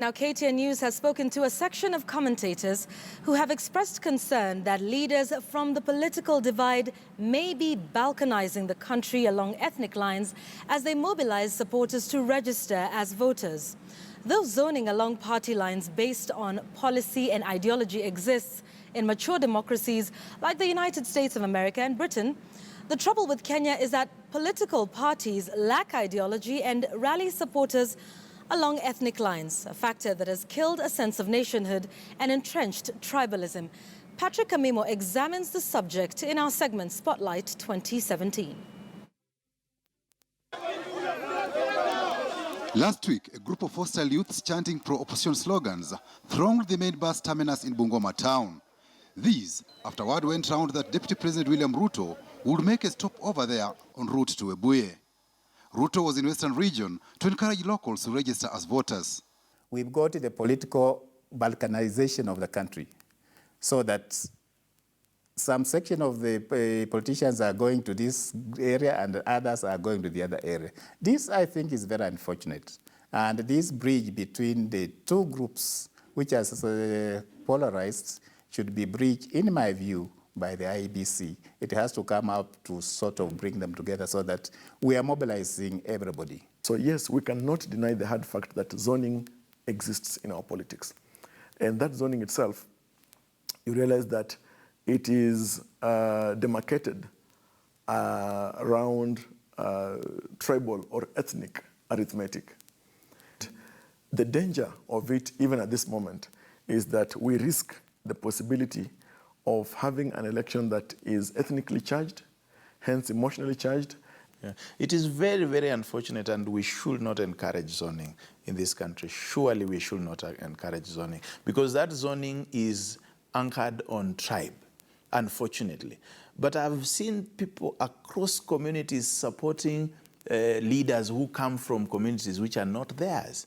Now, KTN News has spoken to a section of commentators who have expressed concern that leaders from the political divide may be balkanizing the country along ethnic lines as they mobilize supporters to register as voters. Though zoning along party lines based on policy and ideology exists in mature democracies like the United States of America and Britain, the trouble with Kenya is that political parties lack ideology and rally supporters along ethnic lines, a factor that has killed a sense of nationhood and entrenched tribalism. Patrick Amimo examines the subject in our segment Spotlight 2017. Last week, a group of hostile youths chanting pro-opposition slogans thronged the main bus terminus in Bungoma town. These, after word went round that Deputy President William Ruto would make a stop over there en route to Webuye. Ruto was in Western region to encourage locals to register as voters. We've got the political balkanization of the country, so that some section of the politicians are going to this area and others are going to the other area. This, I think, is very unfortunate. And this bridge between the two groups, which are polarized, should be bridged, in my view, by the IEBC. It has to come up to sort of bring them together so that we are mobilizing everybody. So yes, we cannot deny the hard fact that zoning exists in our politics. And that zoning itself, you realize that it is demarcated around tribal or ethnic arithmetic. The danger of it, even at this moment, is that we risk the possibility of having an election that is ethnically charged, hence emotionally charged. Yeah. It is very, very unfortunate, and we should not encourage zoning in this country. Surely we should not encourage zoning, because that zoning is anchored on tribe, unfortunately. But I've seen people across communities supporting leaders who come from communities which are not theirs.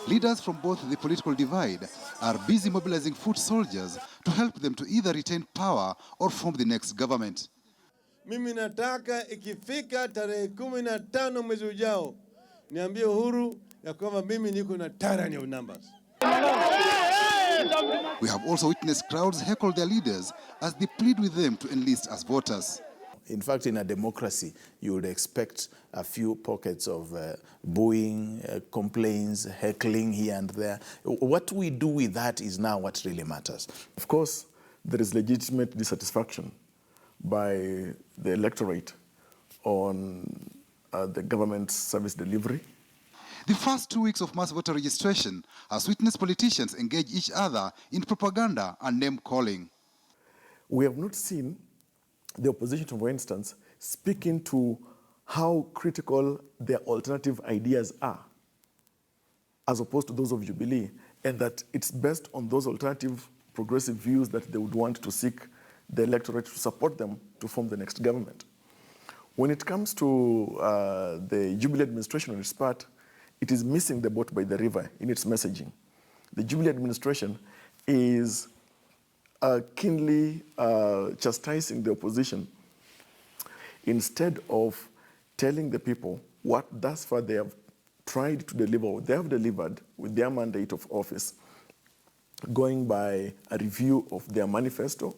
Leaders from both the political divide are busy mobilizing foot soldiers to help them to either retain power or form the next government. Mimi nataka ikifika tarehe 15 mwezi ujao niambie Uhuru ya kwamba mimi niko na tyranny of numbers. We have also witnessed crowds heckle their leaders as they plead with them to enlist as voters. In fact, in a democracy, you would expect a few pockets of booing, complaints, heckling here and there. What we do with that is now what really matters. Of course, there is legitimate dissatisfaction by the electorate on the government's service delivery. The first 2 weeks of mass voter registration has witnessed politicians engage each other in propaganda and name-calling. We have not seen the opposition, for instance, speaking to how critical their alternative ideas are, as opposed to those of Jubilee, and that it's based on those alternative progressive views that they would want to seek the electorate to support them to form the next government. When it comes to the Jubilee administration on its part, it is missing the boat by the river in its messaging. The Jubilee administration is keenly chastising the opposition instead of telling the people what thus far they have tried to deliver, they have delivered with their mandate of office, going by a review of their manifesto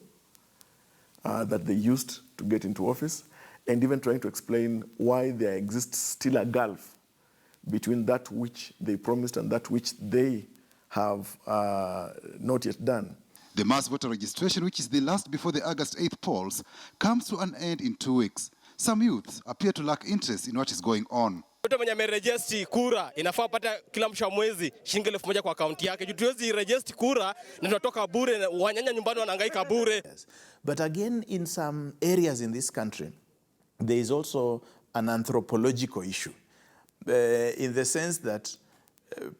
that they used to get into office, and even trying to explain why there exists still a gulf between that which they promised and that which they have not yet done. The mass voter registration, which is the last before the August 8th polls, comes to an end in 2 weeks. Some youths appear to lack interest in what is going on. Mtu mwenye amerejesti kura inafaa pata kila mwisho wa mwezi shilingi 1000 kwa akaunti yake. Tuwezi register kura na tunatoka bure, wanyanya nyumbani wanahangaika bure. But again, in some areas in this country, there is also an anthropological issue, in the sense that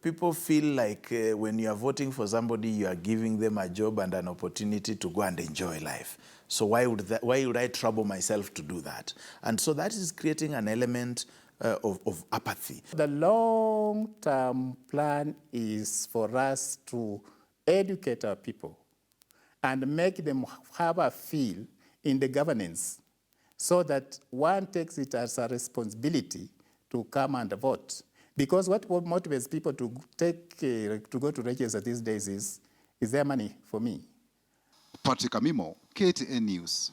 people feel like when you are voting for somebody, you are giving them a job and an opportunity to go and enjoy life. So why would I trouble myself to do that? And so that is creating an element of apathy. The long-term plan is for us to educate our people and make them have a feel in the governance so that one takes it as a responsibility to come and vote. Because what motivates people to go to register these days is there money for me? Patrick Amimo, KTN News.